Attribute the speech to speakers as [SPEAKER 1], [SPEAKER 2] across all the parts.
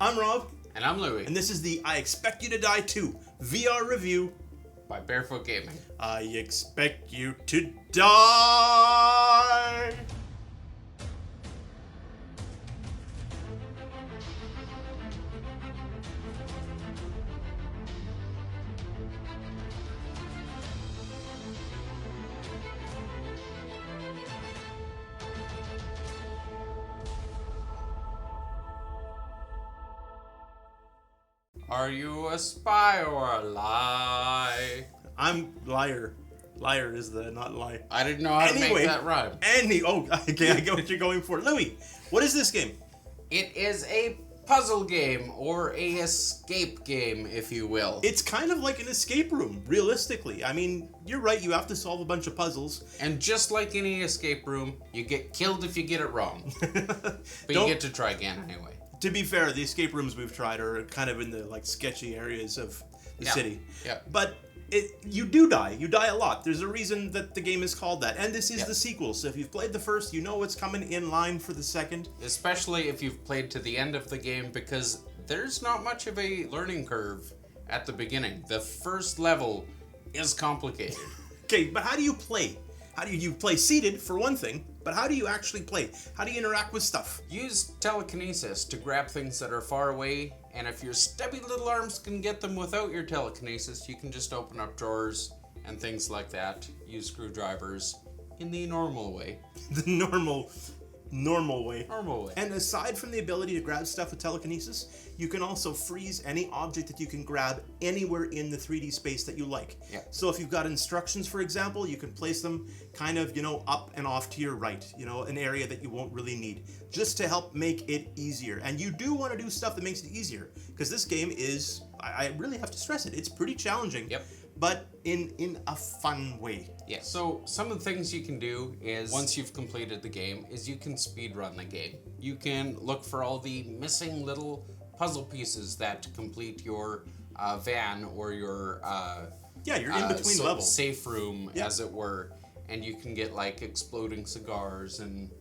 [SPEAKER 1] I'm Rob.
[SPEAKER 2] And I'm Louie.
[SPEAKER 1] And this is the I Expect You to Die 2 VR review
[SPEAKER 2] by Barefoot Gaming.
[SPEAKER 1] I expect you to die!
[SPEAKER 2] Are you a spy or a lie?
[SPEAKER 1] I'm liar. Liar is the not lie.
[SPEAKER 2] I didn't know how to make that rhyme.
[SPEAKER 1] Okay, I get what you're going for. Louie, what is this game?
[SPEAKER 2] It is a puzzle game, or a escape game, if you will.
[SPEAKER 1] It's kind of like an escape room, realistically. I mean, you're right, you have to solve a bunch of puzzles.
[SPEAKER 2] And just like any escape room, you get killed if you get it wrong. But you get to try again anyway.
[SPEAKER 1] To be fair, the escape rooms we've tried are kind of in the sketchy areas of the city.
[SPEAKER 2] Yeah.
[SPEAKER 1] But you do die. You die a lot. There's a reason that the game is called that. And this is the sequel. So if you've played the first, you know what's coming in line for the second.
[SPEAKER 2] Especially if you've played to the end of the game, because there's not much of a learning curve at the beginning. The first level is complicated.
[SPEAKER 1] Okay, but how do you play? How do you play seated, for one thing, but how do you actually play? How do you interact with stuff?
[SPEAKER 2] Use telekinesis to grab things that are far away, and if your stubby little arms can get them without your telekinesis, you can just open up drawers and things like that. Use screwdrivers in the normal way.
[SPEAKER 1] The normal way.
[SPEAKER 2] Normal way.
[SPEAKER 1] And aside from the ability to grab stuff with telekinesis, you can also freeze any object that you can grab anywhere in the 3D space that you like.
[SPEAKER 2] Yeah.
[SPEAKER 1] So if you've got instructions, for example, you can place them kind of, up and off to your right, an area that you won't really need, just to help make it easier. And you do want to do stuff that makes it easier, because this game is, I really have to stress it, it's pretty challenging.
[SPEAKER 2] Yep.
[SPEAKER 1] But in a fun way.
[SPEAKER 2] Yeah. So some of the things you can do is, once you've completed the game, is you can speed run the game. You can look for all the missing little puzzle pieces that complete your van or your
[SPEAKER 1] you're in between levels.
[SPEAKER 2] Safe room, as it were, and you can get like exploding cigars and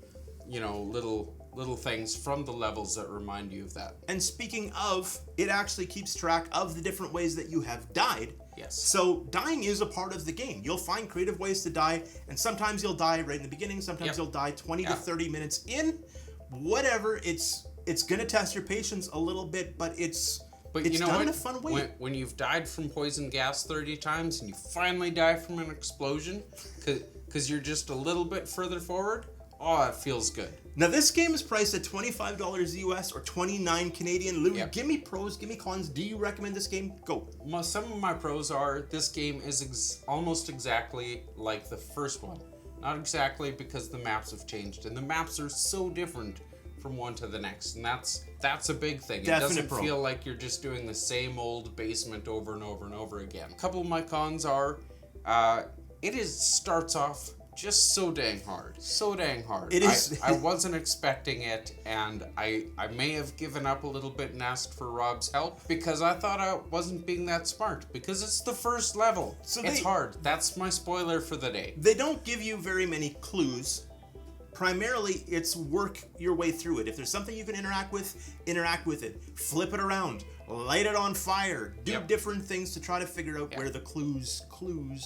[SPEAKER 2] little things from the levels that remind you of that.
[SPEAKER 1] And speaking of, it actually keeps track of the different ways that you have died.
[SPEAKER 2] Yes.
[SPEAKER 1] So dying is a part of the game. You'll find creative ways to die, and sometimes you'll die right in the beginning, sometimes you'll die 20 to 30 minutes in. Whatever, it's gonna test your patience a little bit, but it's done in a fun way.
[SPEAKER 2] When you've died from poison gas 30 times and you finally die from an explosion, because you're just a little bit further forward, it feels good.
[SPEAKER 1] Now this game is priced at $25 US or 29 Canadian. Louie, give me pros, give me cons. Do you recommend this game? Go.
[SPEAKER 2] Some of my pros are, this game is almost exactly like the first one. Not exactly, because the maps have changed, and the maps are so different from one to the next, and that's a big thing.
[SPEAKER 1] Definite
[SPEAKER 2] it doesn't
[SPEAKER 1] pro.
[SPEAKER 2] feel like you're just doing the same old basement over and over and over again. A couple of my cons are, starts off just so dang hard. So dang hard.
[SPEAKER 1] It is.
[SPEAKER 2] I wasn't expecting it, and I may have given up a little bit and asked for Rob's help, because I thought I wasn't being that smart, because it's the first level. So it's hard. That's my spoiler for the day.
[SPEAKER 1] They don't give you very many clues. Primarily, it's work your way through it. If there's something you can interact with it. Flip it around. Light it on fire. Do different things to try to figure out where the clues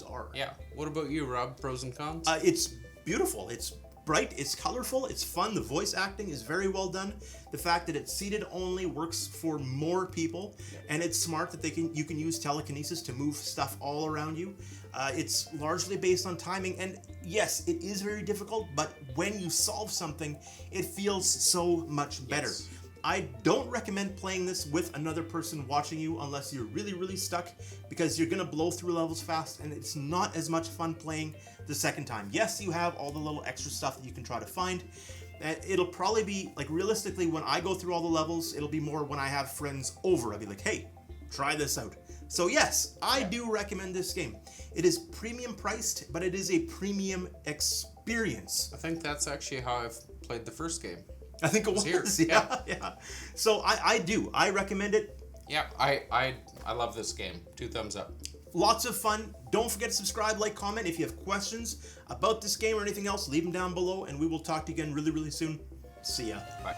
[SPEAKER 1] are.
[SPEAKER 2] Yeah. What about you, Rob? Pros and cons?
[SPEAKER 1] It's beautiful. It's bright. It's colorful. It's fun. The voice acting is very well done. The fact that it's seated only works for more people, and it's smart that you can use telekinesis to move stuff all around you. It's largely based on timing, and yes, it is very difficult, but when you solve something, it feels so much better. Yes. I don't recommend playing this with another person watching you unless you're really, really stuck, because you're going to blow through levels fast, and it's not as much fun playing the second time. Yes, you have all the little extra stuff that you can try to find. It'll probably be, realistically, when I go through all the levels, it'll be more when I have friends over. I'll be like, hey, try this out. So yes, I do recommend this game. It is premium priced, but it is a premium experience.
[SPEAKER 2] I think that's actually how I've played the first game.
[SPEAKER 1] I think it was.
[SPEAKER 2] Here.
[SPEAKER 1] Yeah. So I recommend it.
[SPEAKER 2] Yeah, I love this game. 2 thumbs up.
[SPEAKER 1] Lots of fun. Don't forget to subscribe, like, comment. If you have questions about this game or anything else, leave them down below, and we will talk to you again really, really soon. See ya.
[SPEAKER 2] Bye.